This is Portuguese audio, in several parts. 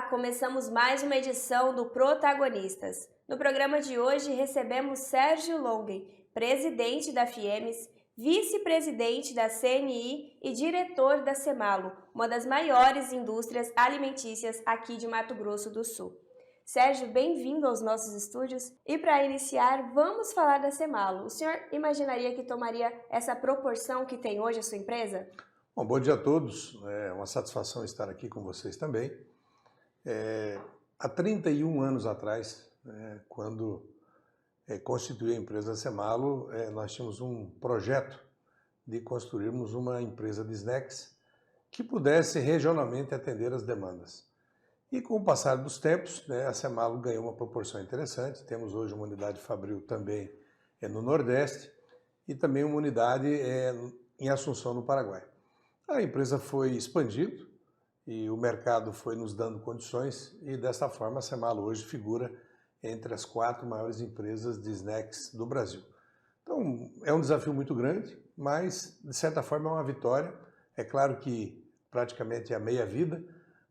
começamos mais uma edição do Protagonistas. No programa de hoje recebemos Sérgio Longen, presidente da Fiemmes, vice-presidente da CNI e diretor da Semalo, uma das maiores indústrias alimentícias aqui de Mato Grosso do Sul. Sérgio, bem-vindo aos nossos estúdios. E para iniciar, vamos falar da Semalo. O senhor imaginaria que tomaria essa proporção que tem hoje a sua empresa? Bom dia a todos. É uma satisfação estar aqui com vocês também. Há 31 anos atrás, quando constituí a empresa Semalo, nós tínhamos um projeto de construirmos uma empresa de snacks que pudesse regionalmente atender as demandas. E com o passar dos tempos, a Semalo ganhou uma proporção interessante. Temos hoje uma unidade fabril também no Nordeste e também uma unidade em Assunção, no Paraguai. A empresa foi expandindo e o mercado foi nos dando condições e dessa forma a Semalo hoje figura entre as 4 maiores empresas de snacks do Brasil. Então é um desafio muito grande, mas de certa forma é uma vitória. É claro que praticamente é a meia vida,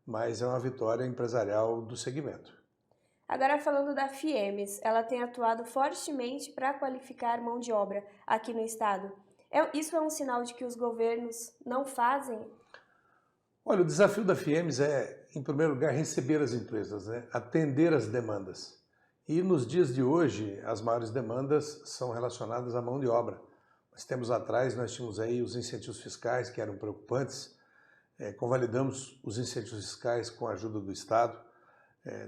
mas é uma vitória empresarial do segmento. Agora falando da Fiemmes, ela tem atuado fortemente para qualificar mão de obra aqui no estado. Isso é um sinal de que os governos não fazem? Olha, o desafio da Fiemmes é, em primeiro lugar, receber as empresas, atender as demandas. E nos dias de hoje, as maiores demandas são relacionadas à mão de obra. Mas tempos atrás, nós tínhamos aí os incentivos fiscais que eram preocupantes. Convalidamos os incentivos fiscais com a ajuda do Estado.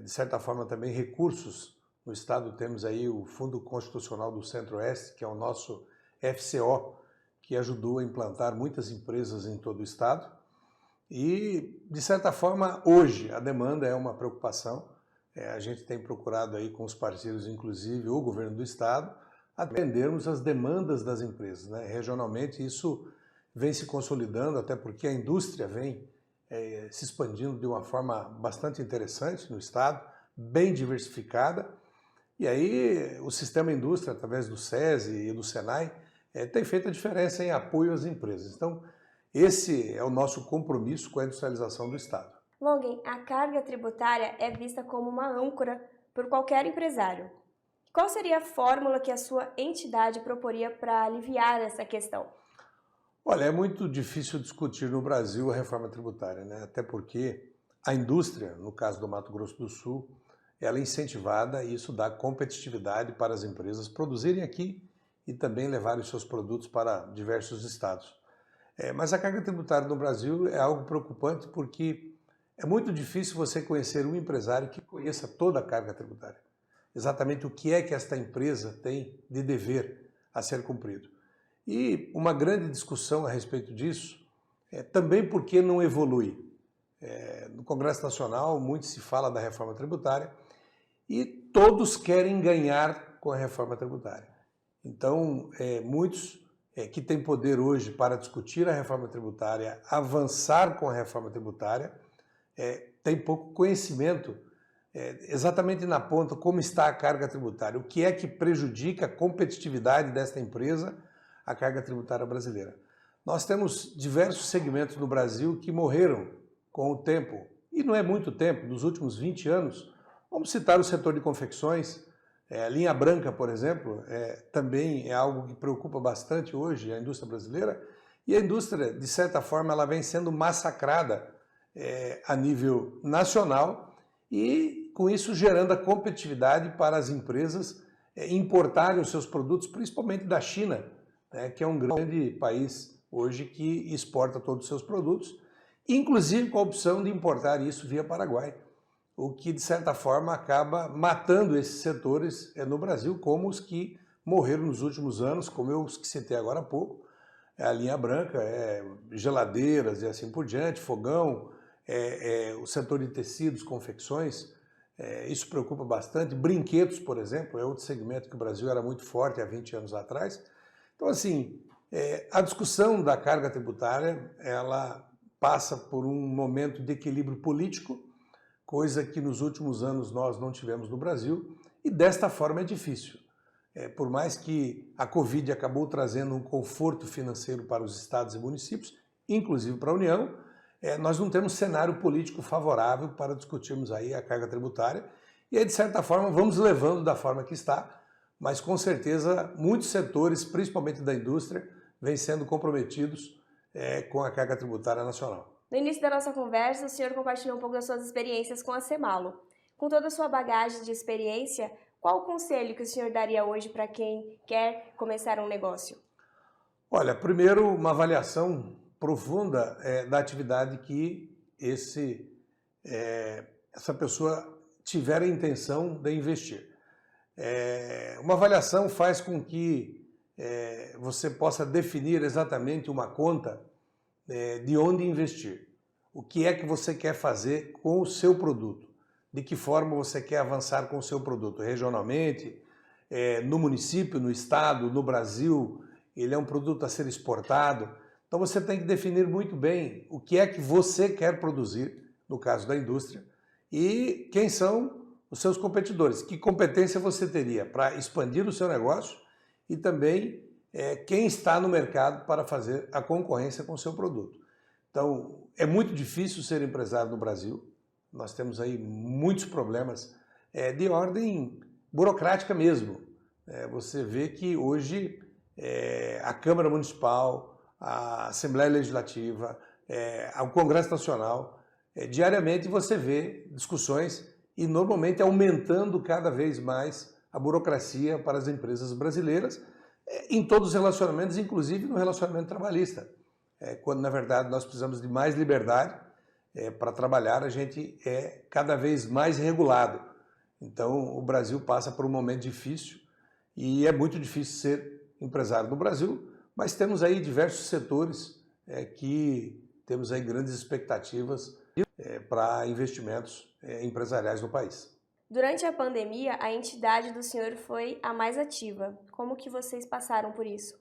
De certa forma, também recursos. No Estado temos aí o Fundo Constitucional do Centro-Oeste, que é o nosso FCO, que ajudou a implantar muitas empresas em todo o Estado. E, de certa forma, hoje a demanda é uma preocupação. A gente tem procurado aí com os parceiros, inclusive o governo do Estado, atendermos as demandas das empresas. Regionalmente isso vem se consolidando, até porque a indústria vem se expandindo de uma forma bastante interessante no Estado, bem diversificada. E aí o sistema indústria, através do SESI e do SENAI, tem feito a diferença em apoio às empresas. Então, esse é o nosso compromisso com a industrialização do Estado. Longen, a carga tributária é vista como uma âncora por qualquer empresário. Qual seria a fórmula que a sua entidade proporia para aliviar essa questão? Olha, é muito difícil discutir no Brasil a reforma tributária, até porque a indústria, no caso do Mato Grosso do Sul, ela é incentivada e isso dá competitividade para as empresas produzirem aqui e também levarem os seus produtos para diversos estados. Mas a carga tributária no Brasil é algo preocupante porque é muito difícil você conhecer um empresário que conheça toda a carga tributária. Exatamente o que é que esta empresa tem de dever a ser cumprido. E uma grande discussão a respeito disso é também porque não evolui. No Congresso Nacional muito se fala da reforma tributária e todos querem ganhar com a reforma tributária. Então, muitos que têm poder hoje para discutir a reforma tributária, avançar com a reforma tributária, têm pouco conhecimento exatamente na ponta como está a carga tributária, o que é que prejudica a competitividade desta empresa, a carga tributária brasileira. Nós temos diversos segmentos no Brasil que morreram com o tempo, e não é muito tempo, nos últimos 20 anos. Vamos citar o setor de confecções. A linha branca, por exemplo, também é algo que preocupa bastante hoje a indústria brasileira, e a indústria, de certa forma, ela vem sendo massacrada a nível nacional e, com isso, gerando a competitividade para as empresas importarem os seus produtos, principalmente da China, que é um grande país hoje que exporta todos os seus produtos, inclusive com a opção de importar isso via Paraguai, o que, de certa forma, acaba matando esses setores no Brasil, como os que morreram nos últimos anos, como eu os que citei agora há pouco, a linha branca, geladeiras e assim por diante, fogão, o setor de tecidos, confecções, isso preocupa bastante. Brinquedos, por exemplo, é outro segmento que o Brasil era muito forte há 20 anos atrás. Então, assim, a discussão da carga tributária, ela passa por um momento de equilíbrio político, coisa que nos últimos anos nós não tivemos no Brasil, e desta forma é difícil. Por mais que a Covid acabou trazendo um conforto financeiro para os estados e municípios, inclusive para a União, nós não temos cenário político favorável para discutirmos aí a carga tributária e aí, de certa forma, vamos levando da forma que está, mas com certeza muitos setores, principalmente da indústria, vêm sendo comprometidos com a carga tributária nacional. No início da nossa conversa, o senhor compartilhou um pouco das suas experiências com a Semalo. Com toda a sua bagagem de experiência, qual o conselho que o senhor daria hoje para quem quer começar um negócio? Olha, primeiro, uma avaliação profunda da atividade que essa pessoa tiver a intenção de investir. Uma avaliação faz com que você possa definir exatamente uma conta de onde investir. O que é que você quer fazer com o seu produto? De que forma você quer avançar com o seu produto? Regionalmente, no município, no estado, no Brasil, ele é um produto a ser exportado. Então você tem que definir muito bem o que é que você quer produzir, no caso da indústria, e quem são os seus competidores. Que competência você teria para expandir o seu negócio e também quem está no mercado para fazer a concorrência com o seu produto. Então, é muito difícil ser empresário no Brasil. Nós temos aí muitos problemas de ordem burocrática mesmo. Você vê que hoje a Câmara Municipal, a Assembleia Legislativa, o Congresso Nacional, diariamente você vê discussões e normalmente aumentando cada vez mais a burocracia para as empresas brasileiras, em todos os relacionamentos, inclusive no relacionamento trabalhista. Quando, na verdade, nós precisamos de mais liberdade para trabalhar, a gente é cada vez mais regulado. Então, o Brasil passa por um momento difícil e é muito difícil ser empresário no Brasil, mas temos aí diversos setores que temos aí grandes expectativas para investimentos empresariais no país. Durante a pandemia, a entidade do senhor foi a mais ativa. Como que vocês passaram por isso?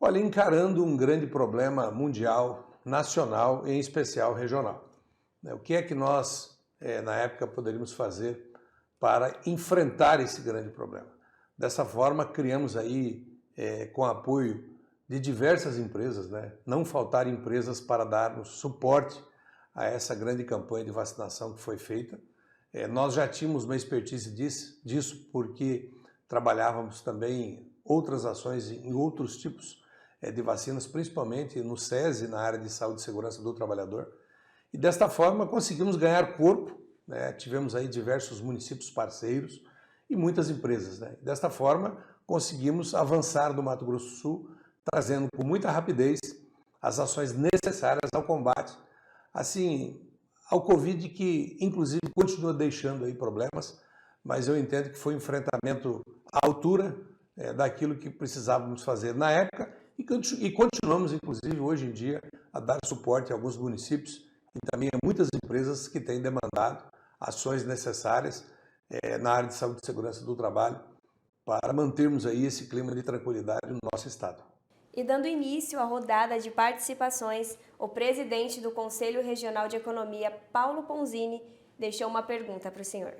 Olha, encarando um grande problema mundial, nacional e em especial regional. O que é que nós, na época, poderíamos fazer para enfrentar esse grande problema? Dessa forma, criamos aí, com apoio de diversas empresas, não faltaram empresas para darmos suporte a essa grande campanha de vacinação que foi feita. Nós já tínhamos uma expertise disso porque trabalhávamos também outras ações em outros tipos de vacinas, principalmente no SESI, na área de saúde e segurança do trabalhador. E desta forma conseguimos ganhar corpo, tivemos aí diversos municípios parceiros e muitas empresas. Desta forma conseguimos avançar no Mato Grosso do Sul, trazendo com muita rapidez as ações necessárias ao combate, assim, ao Covid, que inclusive continua deixando aí problemas, mas eu entendo que foi um enfrentamento à altura daquilo que precisávamos fazer na época e continuamos, inclusive, hoje em dia, a dar suporte a alguns municípios e também a muitas empresas que têm demandado ações necessárias na área de saúde e segurança do trabalho para mantermos aí esse clima de tranquilidade no nosso estado. E dando início à rodada de participações, o presidente do Conselho Regional de Economia, Paulo Ponzini, deixou uma pergunta para o senhor.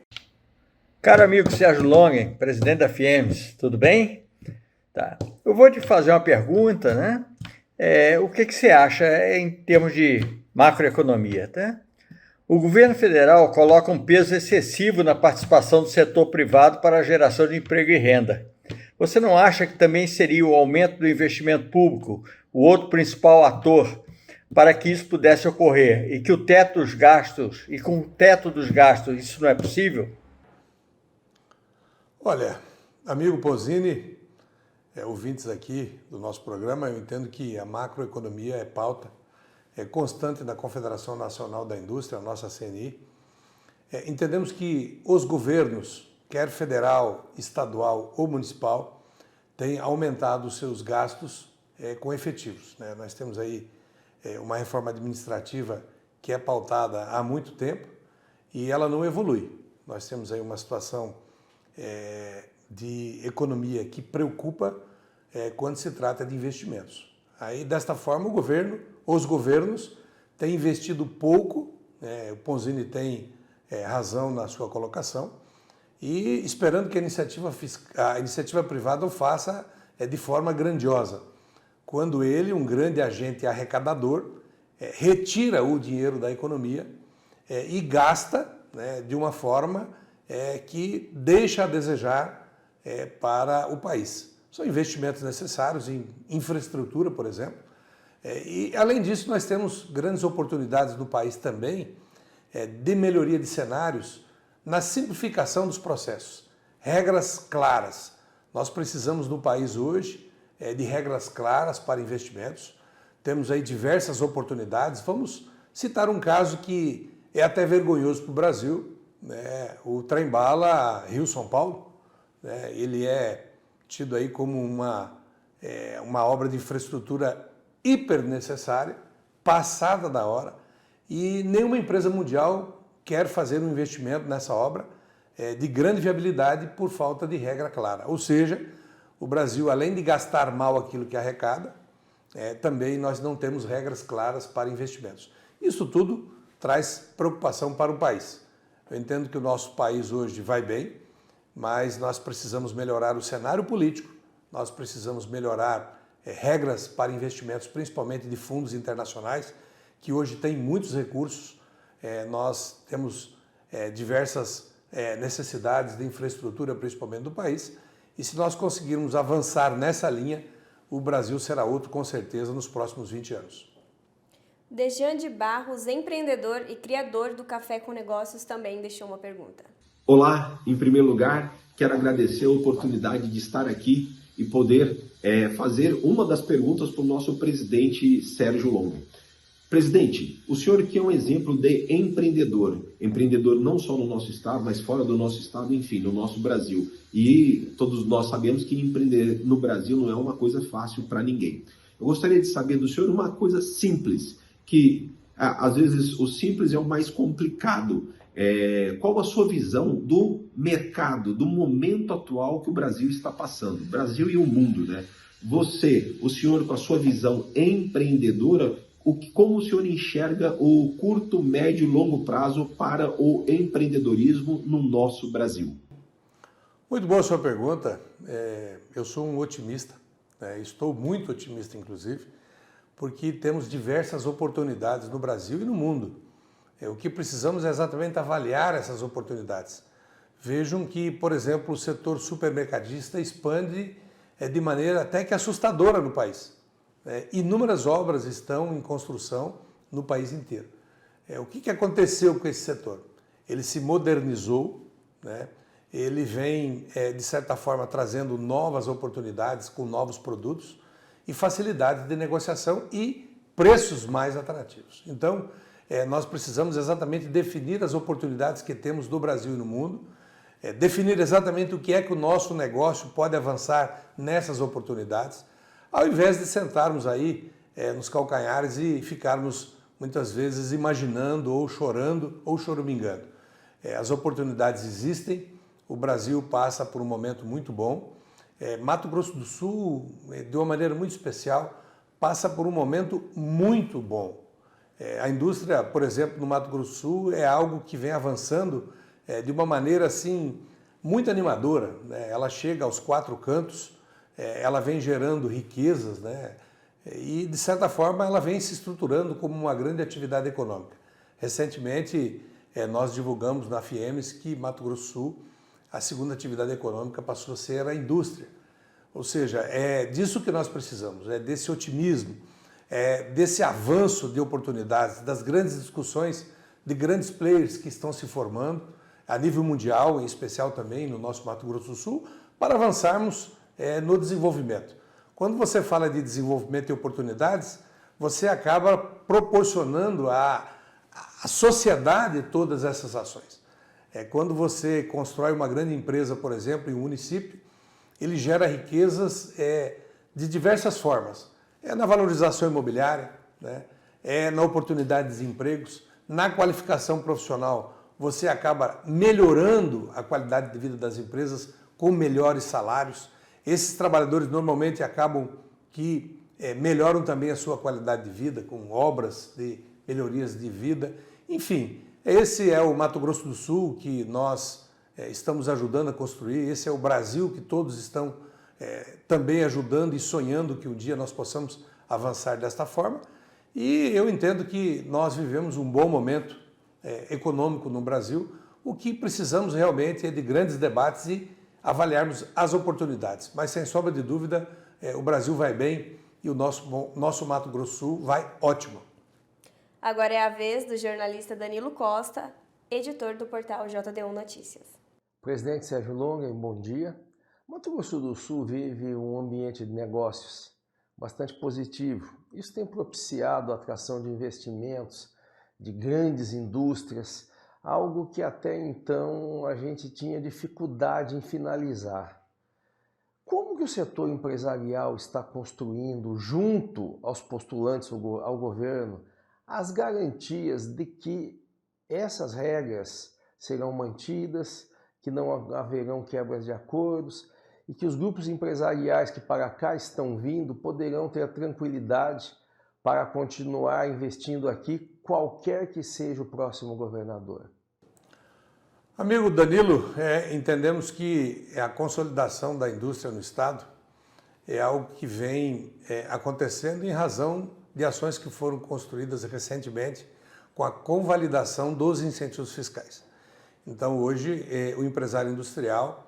Caro amigo Sérgio Longen, presidente da FIEMS, tudo bem? Tá. Eu vou te fazer uma pergunta, o que você acha em termos de macroeconomia, tá? O governo federal coloca um peso excessivo na participação do setor privado para a geração de emprego e renda. Você não acha que também seria o aumento do investimento público o outro principal ator para que isso pudesse ocorrer e que o teto dos gastos, e com o teto dos gastos isso não é possível? Olha, amigo Ponzini, ouvintes aqui do nosso programa, eu entendo que a macroeconomia é pauta constante da Confederação Nacional da Indústria, a nossa CNI. Entendemos que os governos, quer federal, estadual ou municipal, têm aumentado os seus gastos com efetivos. Nós temos aí uma reforma administrativa que é pautada há muito tempo e ela não evolui. Nós temos aí uma situação de economia que preocupa quando se trata de investimentos. Aí, desta forma, os governos têm investido pouco, o Ponzini tem razão na sua colocação, e esperando que a iniciativa privada o faça de forma grandiosa, quando ele, um grande agente arrecadador, retira o dinheiro da economia e gasta, né, de uma forma que deixa a desejar para o país. São investimentos necessários em infraestrutura, por exemplo. E, além disso, nós temos grandes oportunidades no país também de melhoria de cenários na simplificação dos processos. Regras claras. Nós precisamos no país hoje de regras claras para investimentos. Temos aí diversas oportunidades. Vamos citar um caso que é até vergonhoso para o Brasil, né? O trem-bala Rio-São Paulo, né? Ele é tido aí como uma obra de infraestrutura hiper necessária, passada da hora, e nenhuma empresa mundial quer fazer um investimento nessa obra de grande viabilidade por falta de regra clara. Ou seja, o Brasil, além de gastar mal aquilo que arrecada, também nós não temos regras claras para investimentos. Isso tudo traz preocupação para o país. Eu entendo que o nosso país hoje vai bem, mas nós precisamos melhorar o cenário político, nós precisamos melhorar regras para investimentos, principalmente de fundos internacionais, que hoje têm muitos recursos. Nós temos diversas necessidades de infraestrutura, principalmente do país, e se nós conseguirmos avançar nessa linha, o Brasil será outro, com certeza, nos próximos 20 anos. Dejande Barros, empreendedor e criador do Café com Negócios, também deixou uma pergunta. Olá, em primeiro lugar, quero agradecer a oportunidade de estar aqui e poder fazer uma das perguntas para o nosso presidente Sérgio Longo. Presidente, o senhor que é um exemplo de empreendedor não só no nosso estado, mas fora do nosso estado, enfim, no nosso Brasil. E todos nós sabemos que empreender no Brasil não é uma coisa fácil para ninguém. Eu gostaria de saber do senhor uma coisa simples, que às vezes o simples é o mais complicado. Qual a sua visão do mercado, do momento atual que o Brasil está passando? O Brasil e o mundo, né? O senhor com a sua visão empreendedora, como o senhor enxerga o curto, médio e longo prazo para o empreendedorismo no nosso Brasil? Muito boa a sua pergunta. Eu sou um otimista, estou muito otimista, inclusive, porque temos diversas oportunidades no Brasil e no mundo. O que precisamos é exatamente avaliar essas oportunidades. Vejam que, por exemplo, o setor supermercadista expande de maneira até que assustadora no país. Inúmeras obras estão em construção no país inteiro. O que aconteceu com esse setor? Ele se modernizou, né? Ele vem, de certa forma, trazendo novas oportunidades com novos produtos e facilidades de negociação e preços mais atrativos. Então, nós precisamos exatamente definir as oportunidades que temos no Brasil e no mundo, definir exatamente o que é que o nosso negócio pode avançar nessas oportunidades, ao invés de sentarmos aí nos calcanhares e ficarmos muitas vezes imaginando ou chorando ou choramingando. As oportunidades existem, o Brasil passa por um momento muito bom. Mato Grosso do Sul, de uma maneira muito especial, passa por um momento muito bom. A indústria, por exemplo, no Mato Grosso do Sul é algo que vem avançando de uma maneira assim muito animadora, né? Ela chega aos 4 cantos, ela vem gerando riquezas, né? E, de certa forma, ela vem se estruturando como uma grande atividade econômica. Recentemente, nós divulgamos na FIEMES que Mato Grosso do Sul, a segunda atividade econômica passou a ser a indústria. Ou seja, é disso que nós precisamos, é desse otimismo, desse avanço de oportunidades, das grandes discussões de grandes players que estão se formando a nível mundial, em especial também no nosso Mato Grosso do Sul, para avançarmos no desenvolvimento. Quando você fala de desenvolvimento e oportunidades, você acaba proporcionando à sociedade todas essas ações. Quando você constrói uma grande empresa, por exemplo, em um município, ele gera riquezas de diversas formas. Na valorização imobiliária, né? Na oportunidade de desempregos, na qualificação profissional, você acaba melhorando a qualidade de vida das empresas com melhores salários. Esses trabalhadores normalmente acabam que melhoram também a sua qualidade de vida com obras de melhorias de vida. Enfim, esse é o Mato Grosso do Sul que nós estamos ajudando a construir, esse é o Brasil que todos estão também ajudando e sonhando que um dia nós possamos avançar desta forma. E eu entendo que nós vivemos um bom momento econômico no Brasil. O que precisamos realmente é de grandes debates e avaliarmos as oportunidades. Mas, sem sombra de dúvida, o Brasil vai bem e o nosso Mato Grosso do Sul vai ótimo. Agora é a vez do jornalista Danilo Costa, editor do portal JD1 Notícias. Presidente Sérgio Longen, bom dia. Mato Grosso do Sul vive um ambiente de negócios bastante positivo. Isso tem propiciado a atração de investimentos, de grandes indústrias, algo que até então a gente tinha dificuldade em finalizar. Como que o setor empresarial está construindo, junto aos postulantes ao governo, as garantias de que essas regras serão mantidas, que não haverão quebras de acordos e que os grupos empresariais que para cá estão vindo poderão ter a tranquilidade para continuar investindo aqui, qualquer que seja o próximo governador? Amigo Danilo, entendemos que a consolidação da indústria no Estado é algo que vem acontecendo em razão de ações que foram construídas recentemente com a convalidação dos incentivos fiscais. Então, hoje, o empresário industrial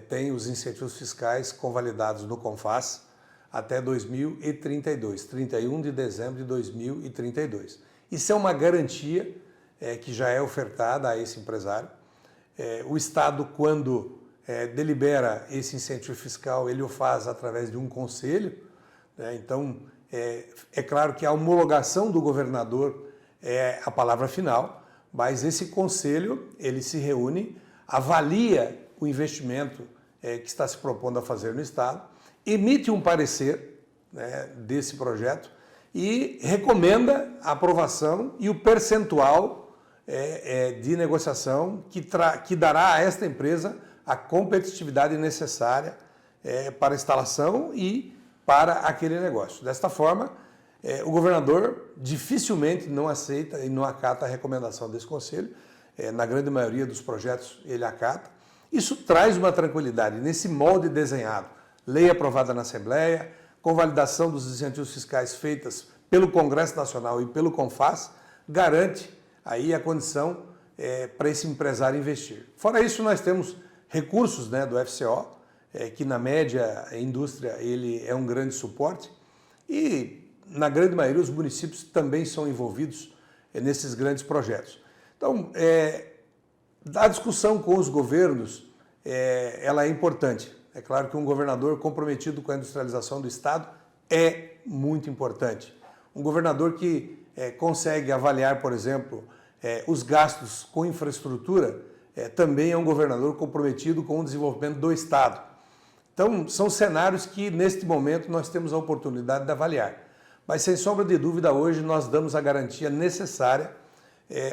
tem os incentivos fiscais convalidados no CONFAS até 2032, 31 de dezembro de 2032. Isso é uma garantia que já é ofertada a esse empresário. O Estado, quando delibera esse incentivo fiscal, ele o faz através de um conselho, né? Então, é claro que a homologação do governador é a palavra final, mas esse conselho, ele se reúne, avalia o investimento que está se propondo a fazer no Estado, emite um parecer, né, desse projeto e recomenda a aprovação e o percentual de negociação que dará a esta empresa a competitividade necessária para a instalação e para aquele negócio. Desta forma, o governador dificilmente não aceita e não acata a recomendação desse conselho. Na grande maioria dos projetos ele acata. Isso traz uma tranquilidade. Nesse molde desenhado, lei aprovada na Assembleia, convalidação dos incentivos fiscais feitas pelo Congresso Nacional e pelo CONFAS, garante aí a condição para esse empresário investir. Fora isso, nós temos recursos, né, do FCO, que na média a indústria ele é um grande suporte e na grande maioria os municípios também são envolvidos nesses grandes projetos. Então, a discussão com os governos, ela é importante. É claro que um governador comprometido com a industrialização do Estado é muito importante. Um governador que consegue avaliar, por exemplo, os gastos com infraestrutura, também é um governador comprometido com o desenvolvimento do Estado. Então, são cenários que, neste momento, nós temos a oportunidade de avaliar. Mas, sem sombra de dúvida, hoje nós damos a garantia necessária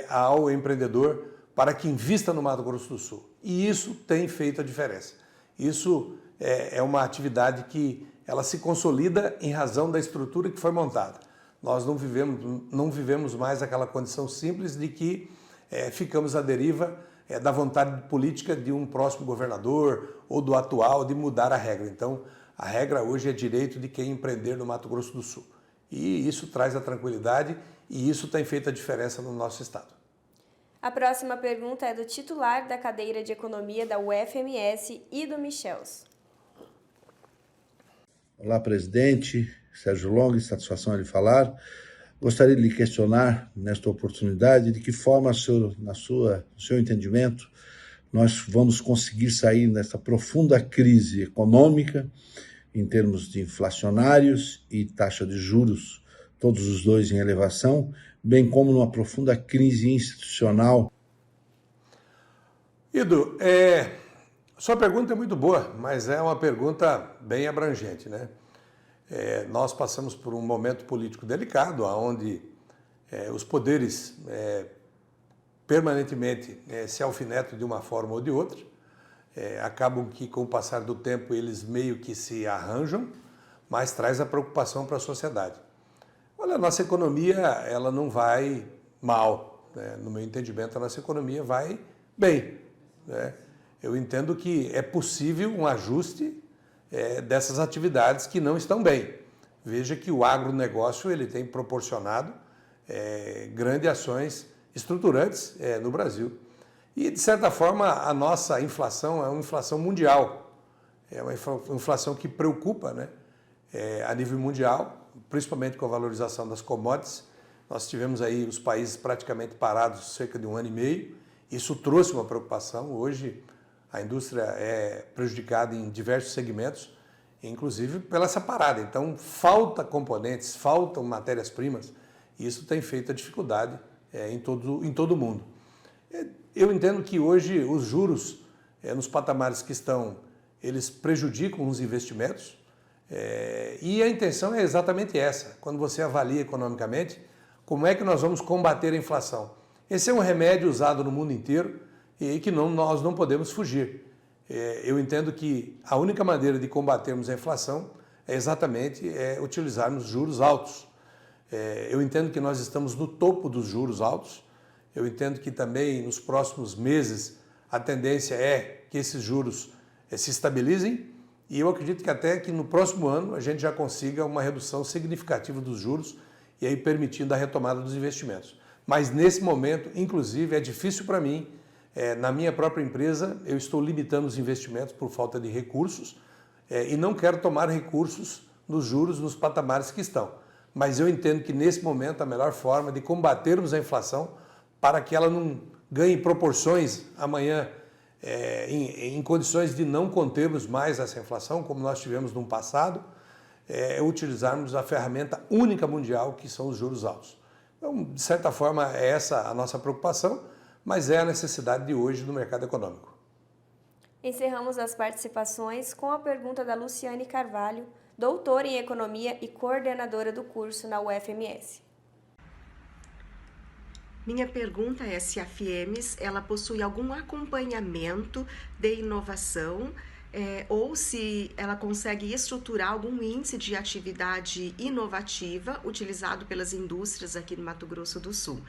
ao empreendedor para que invista no Mato Grosso do Sul. E isso tem feito a diferença. Isso é uma atividade que ela se consolida em razão da estrutura que foi montada. Nós não vivemos mais aquela condição simples de que ficamos à deriva da vontade política de um próximo governador ou do atual de mudar a regra. Então, a regra hoje é direito de quem empreender no Mato Grosso do Sul. E isso traz a tranquilidade e isso tem feito a diferença no nosso estado. A próxima pergunta é do titular da cadeira de Economia da UFMS, Ido Michels. Olá, presidente Sérgio Longen, satisfação de falar. Gostaria de lhe questionar, nesta oportunidade, de que forma, no seu entendimento, nós vamos conseguir sair dessa profunda crise econômica, em termos de inflacionários e taxa de juros, todos os dois em elevação, bem como numa profunda crise institucional. Ido, sua pergunta é muito boa, mas é uma pergunta bem abrangente, né? Nós passamos por um momento político delicado, onde os poderes permanentemente se alfinetam de uma forma ou de outra, acabam que com o passar do tempo eles meio que se arranjam, mas traz a preocupação para a sociedade. Olha, a nossa economia ela não vai mal, né? No meu entendimento, a nossa economia vai bem, né? Eu entendo que é possível um ajuste dessas atividades que não estão bem. veja que o agronegócio ele tem proporcionado grandes ações estruturantes no Brasil. E, de certa forma, a nossa inflação é uma inflação mundial, é uma inflação que preocupa, né? A nível mundial, principalmente com a valorização das commodities. Nós tivemos aí os países praticamente parados cerca de 1 ano e meio, isso trouxe uma preocupação. Hoje a indústria é prejudicada em diversos segmentos, inclusive pela essa parada. Então falta componentes, faltam matérias-primas, e isso tem feito a dificuldade em todo o mundo. Eu entendo que hoje os juros nos patamares que estão, eles prejudicam os investimentos, e a intenção é exatamente essa. Quando você avalia economicamente, como é que nós vamos combater a inflação? Esse é um remédio usado no mundo inteiro e que nós não podemos fugir. Eu entendo que a única maneira de combatermos a inflação é exatamente utilizarmos juros altos. Eu entendo que nós estamos no topo dos juros altos. Eu entendo que também nos próximos meses a tendência é que esses juros se estabilizem, e eu acredito que até que no próximo ano a gente já consiga uma redução significativa dos juros e aí permitindo a retomada dos investimentos. Mas nesse momento, inclusive, é difícil para mim, na minha própria empresa, eu estou limitando os investimentos por falta de recursos e não quero tomar recursos nos juros, nos patamares que estão. Mas eu entendo que nesse momento a melhor forma de combatermos a inflação para que ela não ganhe proporções amanhã em condições de não contermos mais essa inflação, como nós tivemos no passado, é utilizarmos a ferramenta única mundial, que são os juros altos. Então, de certa forma, é essa a nossa preocupação, mas é a necessidade de hoje no mercado econômico. Encerramos as participações com a pergunta da Luciane Carvalho, doutora em Economia e coordenadora do curso na UFMS. Minha pergunta é se a FIEMES ela possui algum acompanhamento de inovação ou se ela consegue estruturar algum índice de atividade inovativa utilizado pelas indústrias aqui no Mato Grosso do Sul.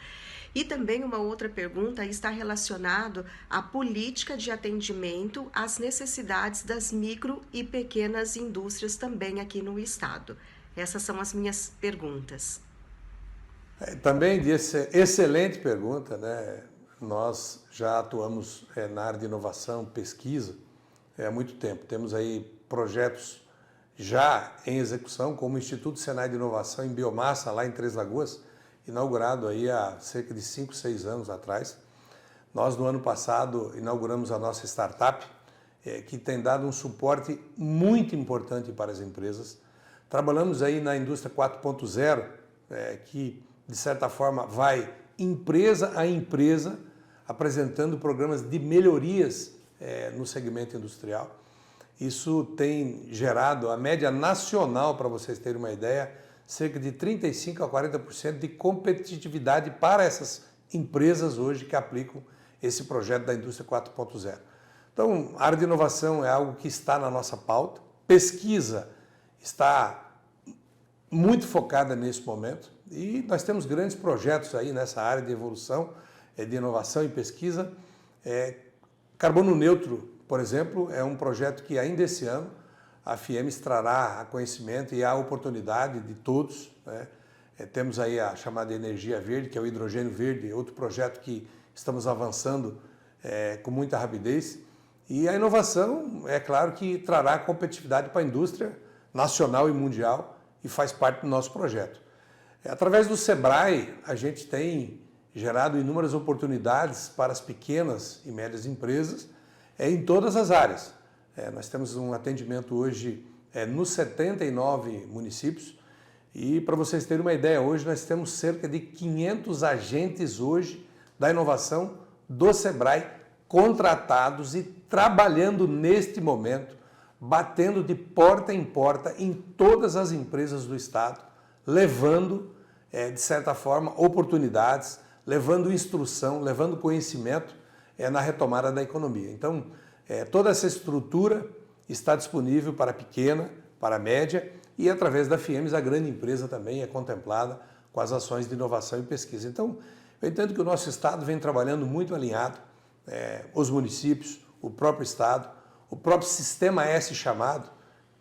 E também uma outra pergunta está relacionada à política de atendimento às necessidades das micro e pequenas indústrias também aqui no estado. Essas são as minhas perguntas. Também excelente pergunta, né? Nós já atuamos na área de inovação, pesquisa, há muito tempo. Temos aí projetos já em execução, como o Instituto Senai de Inovação em Biomassa, lá em Três Lagoas, inaugurado aí há cerca de 5, 6 anos atrás. Nós, no ano passado, inauguramos a nossa startup, que tem dado um suporte muito importante para as empresas. Trabalhamos aí na indústria 4.0, que de certa forma vai empresa a empresa apresentando programas de melhorias no segmento industrial. Isso tem gerado a média nacional, para vocês terem uma ideia, cerca de 35% a 40% de competitividade para essas empresas hoje que aplicam esse projeto da indústria 4.0. Então, a área de inovação é algo que está na nossa pauta, pesquisa está muito focada nesse momento e nós temos grandes projetos aí nessa área de evolução, de inovação e pesquisa. Carbono neutro, por exemplo, é um projeto que ainda esse ano a FIEMES trará a conhecimento e a oportunidade de todos, né? Temos aí a chamada energia verde, que é o hidrogênio verde, outro projeto que estamos avançando com muita rapidez. E a inovação, é claro que trará competitividade para a indústria nacional e mundial e faz parte do nosso projeto. Através do SEBRAE, a gente tem gerado inúmeras oportunidades para as pequenas e médias empresas em todas as áreas. Nós temos um atendimento hoje nos 79 municípios e, para vocês terem uma ideia, hoje nós temos cerca de 500 agentes hoje da inovação do SEBRAE contratados e trabalhando neste momento, batendo de porta em porta em todas as empresas do estado, levando, de certa forma, oportunidades, levando instrução, levando conhecimento na retomada da economia. Então, toda essa estrutura está disponível para a pequena, para a média e, através da FIEMES, a grande empresa também é contemplada com as ações de inovação e pesquisa. Então, eu entendo que o nosso estado vem trabalhando muito alinhado, os municípios, o próprio estado, o próprio Sistema S chamado,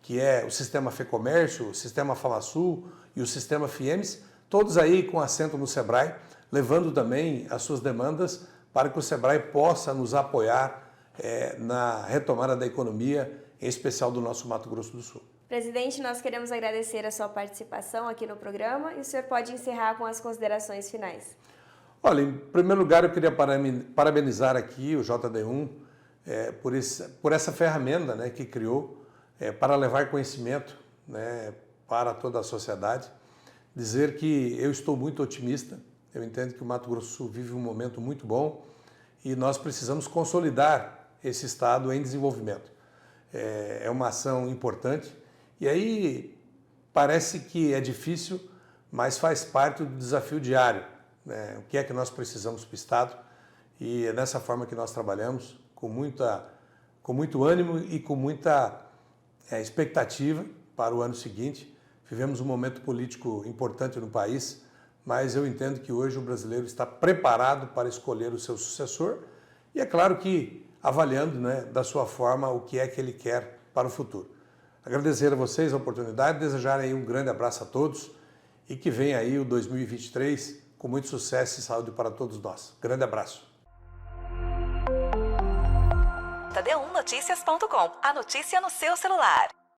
que é o Sistema FEComércio, o Sistema FamaSul e o Sistema FIEMS, todos aí com assento no SEBRAE, levando também as suas demandas para que o SEBRAE possa nos apoiar na retomada da economia, em especial do nosso Mato Grosso do Sul. Presidente, nós queremos agradecer a sua participação aqui no programa e o senhor pode encerrar com as considerações finais. Olha, em primeiro lugar eu queria parabenizar aqui o JD1 por essa ferramenta, né, que criou para levar conhecimento, né, para toda a sociedade. Dizer que eu estou muito otimista, eu entendo que o Mato Grosso do Sul vive um momento muito bom e nós precisamos consolidar esse estado em desenvolvimento. É uma ação importante e aí parece que é difícil, mas faz parte do desafio diário, né? O que é que nós precisamos para o estado e é dessa forma que nós trabalhamos com muito ânimo e com muita expectativa para o ano seguinte. Vivemos um momento político importante no país, mas eu entendo que hoje o brasileiro está preparado para escolher o seu sucessor e é claro que avaliando, né, da sua forma o que é que ele quer para o futuro. Agradecer a vocês a oportunidade, desejar aí um grande abraço a todos e que venha aí o 2023 com muito sucesso e saúde para todos nós. Grande abraço. JD1Noticias.com, a notícia no seu celular.